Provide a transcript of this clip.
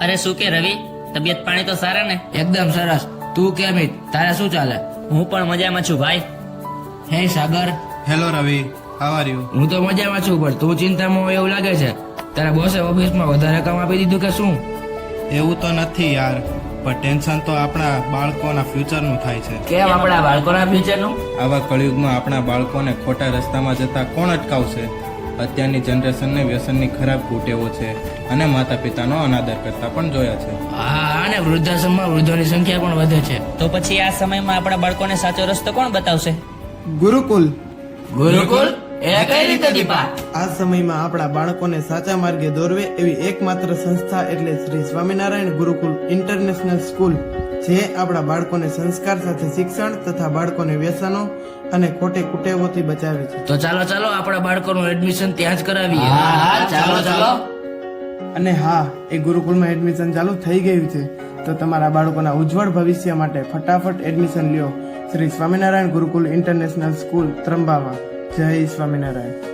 અરે શું કે રવિ, તબિયત પાણી તો સારા ને? એકદમ સરસ. તું કે અમિત, તારે શું ચાલે? હું પણ મજામાં છું ભાઈ. Hey Sagar. Hello Ravi, how are you? હું તો મજામાં છું, પણ તું ચિંતામાં હોય એવું લાગે છે. તારા બોસે ઓફિસમાં વધારે કામ આપી દીધું કે શું? એવું તો નથી યાર, પણ ટેન્શન તો આપણા બાળકોના ફ્યુચરનું થાય છે. કેમ આપણા બાળકોના ફ્યુચરનું? આવા કળિયુગમાં આપણા બાળકોને ખોટા રસ્તામાં જતા કોણ અટકાવશે? અત્યારની જનરેશનને વ્યસનની ખરાબ કુટેવો છે અને માતા પિતાનો અનાદર કરતા પણ જોયા છે. હા, અને વૃદ્ધાશ્રમમાં વૃદ્ધોની સંખ્યા પણ વધે છે. તો પછી આ સમયમાં આપણા બાળકોને સાચો રસ્તો કોણ બતાવશે? ગુરુકુલ. ગુરુકુલ એ કઈ રીતે દીપા? આ સમયમાં આપણા બાળકોને સાચા માર્ગે દોરવે એવી એકમાત્ર સંસ્થા એટલે શ્રી સ્વામિનારાયણ ગુરુકુલ ઇન્ટરનેશનલ સ્કૂલ, જે આપણા બાળકોને સંસ્કાર સાથે શિક્ષણ તથા બાળકોને વ્યસનો અને ખોટી કુટેવોથી બચાવે છે. તો ચાલો ચાલો આપણા બાળકોનું એડમિશન ત્યાં જ કરાવીએ. હા, ચાલો ચાલો. અને હા, એ ગુરુકુલમાં એડમિશન ચાલુ થઈ ગયું છે, તો તમારા બાળકોના ઉજ્જવળ ભવિષ્ય માટે ફટાફટ એડમિશન લ્યો શ્રી સ્વામિનારાયણ ગુરુકુલ ઇન્ટરનેશનલ સ્કૂલ, ત્રંબામાં. જય સ્વામિનારાયણ.